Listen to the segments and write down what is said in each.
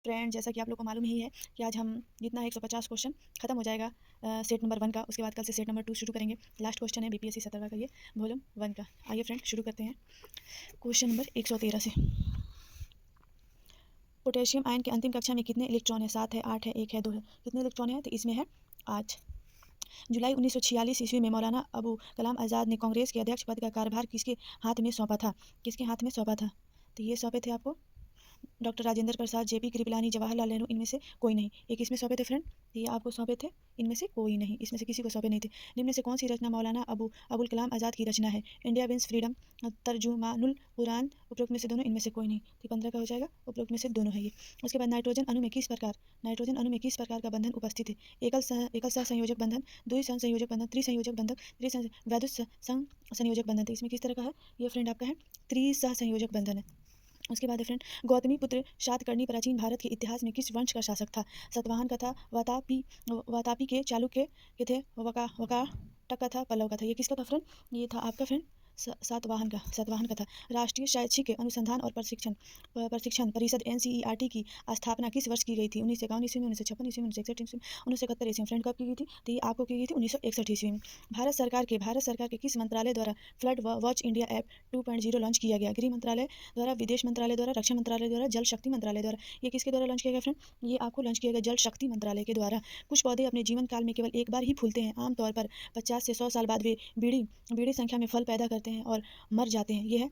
Friend, जैसा कि आप लोग को मालूम ही है कि आज हम जितना 150 क्वेश्चन खत्म हो जाएगा सेट नंबर 1 का। उसके बाद कल से सेट नंबर 2 शुरू करेंगे। लास्ट क्वेश्चन है बीपीएससी 17 का, ये वॉल्यूम 1 का। आइए फ्रेंड शुरू करते हैं क्वेश्चन नंबर 113 से। पोटेशियम आयन के अंतिम कक्षा में कितने इलेक्ट्रॉन है? 7 है, 8 है, 1 है, 2 है। कितने इलेक्ट्रॉन है? तो इसमें है 8। जुलाई 1946 ईस्वी में मौलाना अबू कलाम आज़ाद ने कांग्रेस के अध्यक्ष पद का कार्यभार किसके हाथ में सौंपा था? किसके हाथ में सौंपा था? तो ये सौंपे थे आपको डॉक्टर राजेंद्र प्रसाद, जेपी कृपलानी, जवाहरलाल नेहरू, इनमें से कोई नहीं। ये किसमें सौंपे थे फ्रेंड? ये आपको सौंपे थे इनमें से कोई नहीं, इसमें से किसी को सौंपे नहीं थे। निम्न में से कौन सी रचना मौलाना अबुल कलाम आज़ाद की रचना है? India wins freedom, Tarjumanul Quran, उपरोक्त में से दोनों, इनमें से कोई नहीं। तो 15 का हो जाएगा, उपरोक्त में से दोनों है ये। उसके बाद नाइट्रोजन अणु में किस प्रकार का बंधन उपस्थित है? एकल सहसंयोजक बंधन, द्विसंयोजक बंधन, त्रिसंयोजक बंधन, वैद्युत संयोजक बंधन। तो इसमें किस तरह का है? ये फ्रेंड आपका है त्रिसहसंयोजक बंधन है। उसके बाद है फ्रेंड गौतमी पुत्र शातकर्णी प्राचीन भारत के इतिहास में किस वंश का शासक था? सातवाहन का था, वातापी के, चालुक्य के थे, वकाटक का था, पल्लव का था। ये किसका था फ्रेंड? ये था आपका फ्रेंड सातवाहन का था। राष्ट्रीय शैक्षिक अनुसंधान और प्रशिक्षण परिषद NCERT की स्थापना किस वर्ष की गई थी? 1951 ईस्वी में, 1956 ईस्वी में, 1961 ईस्वी में, 1971 ईस्वी में। फ्रेंड कब की गई थी? तो ये आपको की गई थी 1961 ईस्वी में। भारत सरकार के किस मंत्रालय द्वारा flood watch India app 2.0 launch किया गया? गृह मंत्रालय द्वारा, विदेश मंत्रालय द्वारा, रक्षा मंत्रालय द्वारा, जल शक्ति मंत्रालय द्वारा। ये किसके द्वारा लॉन्च किया गया फ्रेंड? ये आपको लॉन्च किया गया जल शक्ति मंत्रालय के द्वारा। कुछ पौधे अपने जीवन काल में केवल एक बार ही फूलते हैं। आमतौर पर 50 से 100 साल बाद वे बीड़ी संख्या में फल पैदा करते हैं और मर जाते हैं। ये है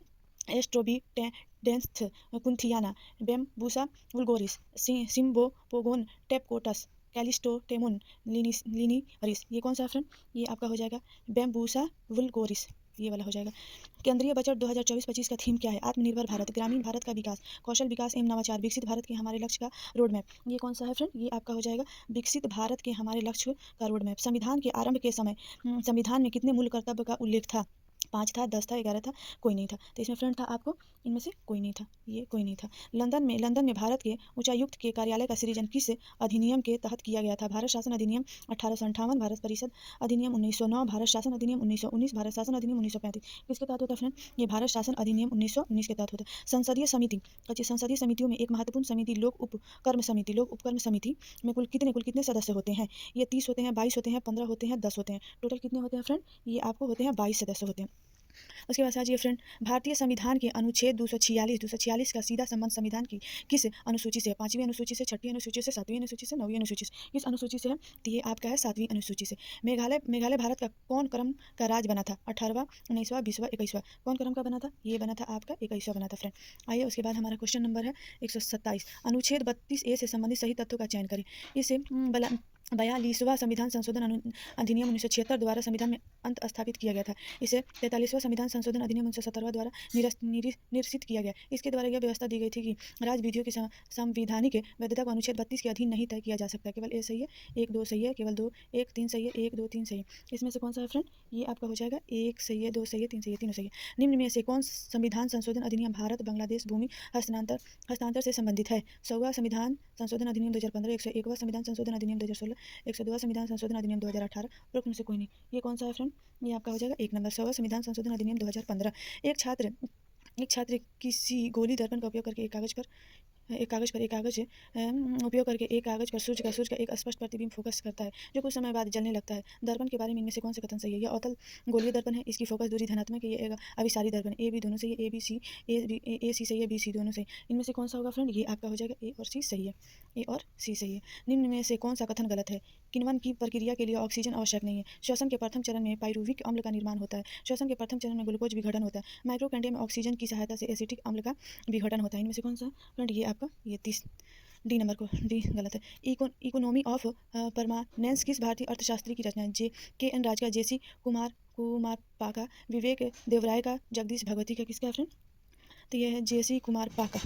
एस्ट्रोबिडेंस कुंथियाना, बेम्बूसा वुल्गोरिस, सिम्बोपोगोन टेपकोटस, कैलिस्टोटेमुन लिनियरिस। ये कौन सा फ्रेंड? ये आपका हो जाएगा बेम्बूसा वुल्गोरिस, ये वाला हो जाएगा। केंद्रीय बजट 2024-25 का थीम क्या है? आत्मनिर्भर भारत, ग्रामीण भारत का विकास, कौशल विकास एवं नवाचार, विकसित भारत के हमारे लक्ष्य का रोड मैप। ये कौन सा है फ्रेंड? ये आपका हो जाएगा विकसित भारत के हमारे लक्ष्य का रोड मैप। संविधान के आरंभ के समय संविधान में कितने मूल कर्तव्य का उल्लेख था? 5 था, 10 था, 11 था, कोई नहीं था। तो इसमें फ्रेंड था आपको इनमें से कोई नहीं था, ये कोई नहीं था। लंदन में भारत के उच्चायुक्त के कार्यालय का सृजन किस अधिनियम के तहत किया गया था? भारत शासन अधिनियम 1858, भारत परिषद अधिनियम 1909, भारत शासन अधिनियम 1919, भारत शासन अधिनियम 1935। किसके तहत होता है फ्रेंड? ये भारत शासन अधिनियम 1919 के तहत होता है। संसदीय समितियों में एक महत्वपूर्ण समिति लोक उपक्रम समिति में कुल कितने सदस्य होते हैं? ये 30 होते हैं, 22 होते हैं, 15 होते हैं, 10 होते हैं। टोटल कितने होते हैं फ्रेंड? ये आपको होते हैं 22 सदस्य होते हैं। उसके बाद आज ये फ्रेंड भारतीय संविधान के अनुच्छेद 246 का सीधा संबंध संविधान की किस अनुसूची से? 5वीं अनुसूची से, 6ठी अनुसूची से, 7वीं अनुसूची से, 9वीं अनुसूची से। किस अनुसूची से है? तो ये आपका है 7वीं अनुसूची से। मेघालय भारत का कौन क्रम का राज्य बना था? 18वां, 19वां, 20वां, 21वां। कौन क्रम का बना था? ये बना था आपका 21वां बना था फ्रेंड। आइए उसके बाद हमारा क्वेश्चन नंबर है 127। अनुच्छेद 32A से संबंधित सही तथ्यों का चयन करें। इसे 42वां संविधान संशोधन अधिनियम 1976 द्वारा संविधान में अंत स्थापित किया गया था। इसे 43वां संविधान संशोधन अधिनियम 1917 द्वारा निरसित किया गया। इसके द्वारा यह व्यवस्था दी गई थी कि राज्य विधियों की संवैधानिक वैधता को अनुच्छेद 32 के अधीन नहीं तय किया जा सकता। केवल ए सही है, 1 2 सही है, केवल 2 1 3 सही है, 1 2 3 सही है। इसमें से कौन सा है फ्रेंड? ये आपका हो जाएगा 1 सही है, 2 सही है, 3 सही है, तीनों सही है। निम्न में से कौन संविधान संशोधन अधिनियम भारत बांग्लादेश भूमि हस्तांतर से संबंधित है? 100वां संविधान संशोधन अधिनियम 2015, 101वां संविधान संशोधन अधिनियम 2016, 102वां संविधान संशोधन अधिनियम 2018। उपरोक्त में से कोई नहीं। ये कौन सा है फ्रेंड? ये आपका हो जाएगा 1 नंबर 100वां संविधान संशोधन अधिनियम 2015। एक छात्र किसी गोली दर्पण का उपयोग करके एक कागज पर सूर्य का एक स्पष्ट प्रतिबिंब फोकस करता है जो कुछ समय बाद जलने लगता है। दर्पण के बारे में इनमें से कौन से कथन सही है? यह अवतल गोलीय दर्पण है, इसकी फोकस दूरी धनात्मक है, ये एक अभिसारी दर्पण है। ए बी दोनों सही है, ए सी सही है, बी सी दोनों सही। इनमें से कौन सा होगा फ्रेंड? ये आपका हो जाएगा ए और सी सही है, ए और सी सही है। निम्न में से कौन सा कथन गलत है? किण्वन की प्रक्रिया के लिए ऑक्सीजन आवश्यक नहीं है। श्वसन के प्रथम चरण में पाइरुविक अम्ल का निर्माण होता है। श्वसन के प्रथम चरण में ग्लूकोज विघटन होता है। माइक्रोकैंडिया में ऑक्सीजन की सहायता से एसिटिक अम्ल का विघटन होता है। इनमें से कौन सा फ्रेंड? ये आपका ये 30 डी नंबर को डी गलत है। इकोनॉमी ऑफ परमानेंस किस भारतीय अर्थशास्त्री की रचना है? KN राज का, JC कुमार पाका, विवेक देवराय का, जगदीश भगवती का। किसका है फ्रेंड? तो यह है JC कुमार पाका।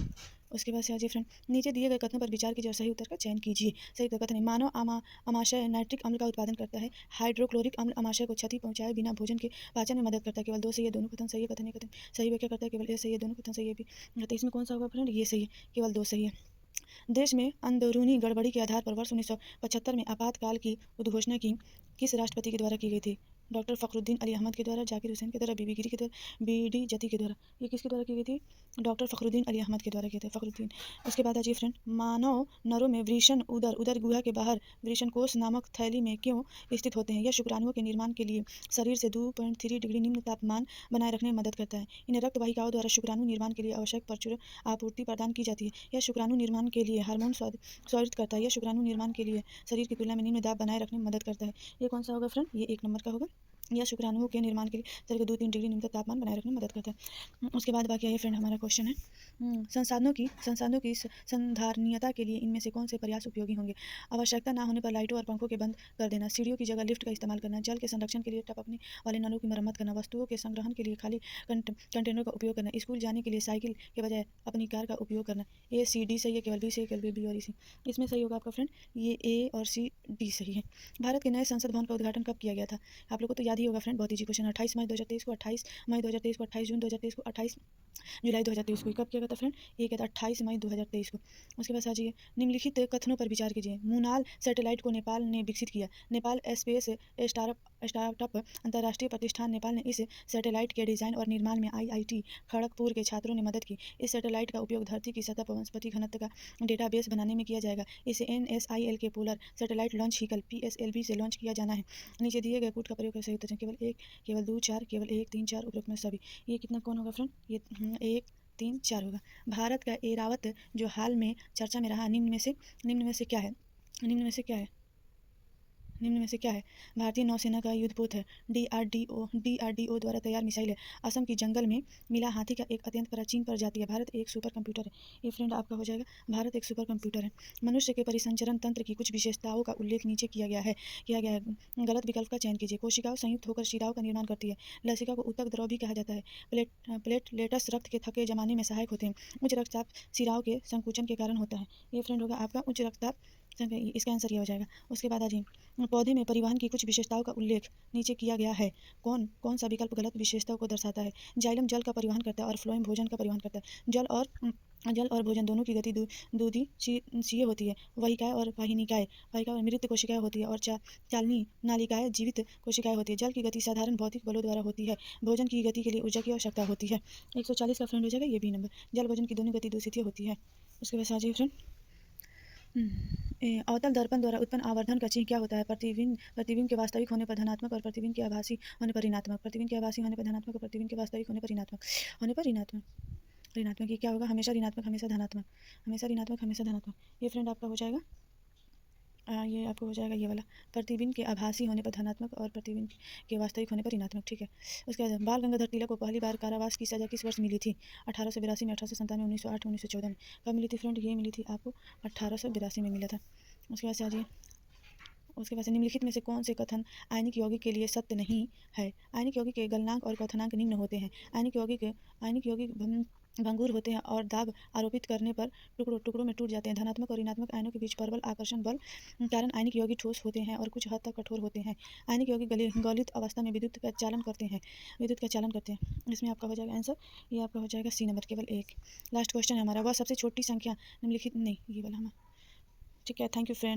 उसके बाद से आज फ्रेंड नीचे दिए गए कथनों पर विचार कीजिए और सही उत्तर का चयन कीजिए। सही उत्तर कथन है मानव अमाशय नाइट्रिक अम्ल का उत्पादन करता है। हाइड्रोक्लोरिक अम्ल अमाशय को क्षति पहुंचाए बिना भोजन के पाचन में मदद करता है। केवल 2 सही है, दोनों कथन सही है, कथन सही व्याख्या करता है। केवल ए सही है, दोनों कथन सही है भी। तो इसमें कौन सा होगा फ्रेंड? ये सही है, केवल 2 सही है। देश में अंदरूनी गड़बड़ी के आधार पर वर्ष 1975 में आपातकाल की उद्घोषणा की किस राष्ट्रपति के द्वारा की गई थी? डॉक्टर फ़खरुद्दीन अली अहमद के द्वारा, जाकिर हुसैन के द्वारा, बीबी गिरी के द्वारा, बीडी जती के द्वारा। ये किसके द्वारा की गई थी? डॉक्टर फ़खरुद्दीन अली अहमद के द्वारा किए थे, फ़खरुद्दीन। उसके बाद आ जाइए फ्रेंड, मानव नरों में वृषण उदर गुहा के बाहर वृषण कोष नामक थैली में क्यों स्थित होते हैं? यह शुक्राणुओं के निर्माण के लिए शरीर से 2.3 डिग्री निम्न तापमान बनाए रखने में मदद करता है। इन रक्त वाहिकाओं द्वारा शुक्राणु निर्माण के लिए आवश्यक प्रचुर आपूर्ति प्रदान की जाती है। यह शुक्राणु निर्माण के लिए हार्मोन स्रावित करता है। यह शुक्राणु निर्माण के लिए शरीर की तुलना में निम्न दाब बनाए रखने में मदद करता है। ये कौन सा होगा फ्रेंड? ये 1 नंबर का होगा। यह शुक्राणुओं के निर्माण के लिए शरीर को 2-3 डिग्री निम्न तापमान बनाए रखने में मदद करता है। उसके बाद बाकी आइए फ्रेंड, हमारा क्वेश्चन है संसाधनों की संधारणीयता के लिए इनमें से कौन से प्रयास उपयोगी होंगे? आवश्यकता ना होने पर लाइटों और पंखों के बंद कर देना, सीढ़ियों की जगह लिफ्ट का इस्तेमाल करना, जल के संरक्षण के लिए टपकने वाले नलों की मरम्मत करना, वस्तुओं के संग्रहण के लिए खाली कंटेनर का उपयोग करना, स्कूल जाने के लिए साइकिल के बजाय अपनी कार का उपयोग करना। ए सी डी सही है, केवल बी सही है, केवल बी और ई सी। इसमें सही होगा आपका फ्रेंड, ये ए और सी डी सही है। भारत के नए संसद भवन का उद्घाटन कब किया गया था? आप लोगों को तो याद ही होगा फ्रेंड, बहुत ईजी क्वेश्चन। 28 मई 2023 को, 28 मई 2023 को, 28 जून 2023 को, 28 जुलाई 2023 को। कब किया गया था फ्रेंड? ये कहता है 28 मई 2023 को। उसके बाद आ जाइए, निम्नलिखित कथनों पर विचार कीजिए। मूनाल सैटेलाइट को नेपाल ने विकसित किया। नेपाल स्पेस स्टार्टअप अंतर्राष्ट्रीय प्रतिष्ठान नेपाल ने इस सैटेलाइट के डिजाइन और निर्माण में IIT खड़गपुर के छात्रों ने मदद की। इस सैटेलाइट का उपयोग धरती की सतह पर वनस्पति घनत्व का डेटाबेस बनाने में किया जाएगा। इसे NSIL के polar satellite launch vehicle PSLV से लॉन्च किया जाना है। नीचे दिए गए कूट का प्रयोग कर सही उत्तर केवल 1, केवल 2, 4, केवल 1, 3, 4 उपरोक्त में सभी। ये कितना कौन होगा फ्रेंड? ये 1, 3, 4 होगा। भारत का एरावत जो हाल में चर्चा में रहा, निम्न में से क्या है? निम्न में से क्या है? निम्न में से क्या है? भारतीय नौसेना का युद्धपोत है। DRDO द्वारा तैयार मिसाइल है। असम की जंगल में मिला हाथी का एक अत्यंत प्राचीन प्रजाति है। भारत एक सुपर कंप्यूटर है। ये फ्रेंड आपका हो जाएगा, भारत एक सुपर कंप्यूटर है। मनुष्य के परिसंचरण तंत्र की कुछ विशेषताओं का उल्लेख नीचे किया गया है। गलत विकल्प का चयन कीजिए। कोशिकाओं संयुक्त होकर शिराओं का निर्माण करती है। लसिका को ऊतक द्रव भी कहा जाता है। प्लेटलेट्स रक्त के थके जमाने में सहायक होते हैं। उच्च रक्तचाप शिराओं के संकुचन के कारण होता है। ये फ्रेंड होगा आपका उच्च रक्तचाप, इसका आंसर ये हो जाएगा। उसके बाद आ जाइए, पौधे में परिवहन की कुछ विशेषताओं का उल्लेख नीचे किया गया है। कौन सा विकल्प गलत विशेषताओं को दर्शाता है? जाइलम जल का परिवहन करता है और फ्लोएम भोजन का परिवहन करता है। जल और भोजन दोनों की गति दूरदर्शी होती है। वाहिकाएं और वाहिनिकाएं, वाहिका और मृत कोशिकाएं होती है और चालनी नालिकाएं जीवित कोशिकाएं होती है। जल की गति साधारण भौतिक बलों द्वारा होती है। भोजन की गति के लिए ऊर्जा की आवश्यकता होती है। 140 का फ्रेंड हो जाएगा ये बी नंबर। जल भोजन की दोनों गति दूषित होती है। उसके बाद आ जाइए फ्रेंड, अवतल दर्पण द्वारा उत्पन्न आवर्धन का चिन्ह क्या होता है? प्रतिबिंब के वास्तविक होने पर धनात्मक और प्रतिबिंब के आभासी होने पर ऋणात्मक। प्रतिबिंब के आभासी होने पर धनात्मक और प्रतिबिंब के वास्तविक होने पर ऋणात्मक। ऋणात्मक ये क्या होगा? हमेशा ऋणात्मक, हमेशा धनात्मक, हमेशा ऋणात्मक, हमेशा धनात्मक। ये फ्रेंड आपका हो जाएगा, ये आपको हो जाएगा ये वाला, प्रतिबिंब के आभासी होने पर धनात्मक और प्रतिबिंब के वास्तविक होने पर ऋणात्मक। ठीक है। उसके बाद बाल गंगाधर तिलक को पहली बार कारावास की सजा किस वर्ष मिली थी? 1882 में, 1897 में, 1908, 1914 में। कब मिली थी फ्रेंड? ये मिली थी आपको 1882 में मिला था। उसके बाद से आ जाइए, उसके बाद से निम्नलिखित में से कौन से कथन आयनिक यौगिक के लिए सत्य नहीं है? आयनिक यौगिक के गलनांक और क्वथनांक निम्न होते हैं। आयनिक यौगिक भंगुर होते हैं और दाब आरोपित करने पर टुकड़ों में टूट जाते हैं। धनात्मक और ऋणात्मक आयनों के बीच प्रबल आकर्षण बल कारण आयनिक यौगिक ठोस होते हैं और कुछ हद तक कठोर होते हैं। आयनिक यौगिक गलित अवस्था में विद्युत का चालन करते हैं। इसमें आपका हो जाएगा आंसर, ये आपका हो जाएगा सी नंबर, केवल 1। लास्ट क्वेश्चन है हमारा, वह सबसे छोटी संख्या निम्नलिखित नहीं, ये वाला हमारा। ठीक है, थैंक यू फ्रेंड।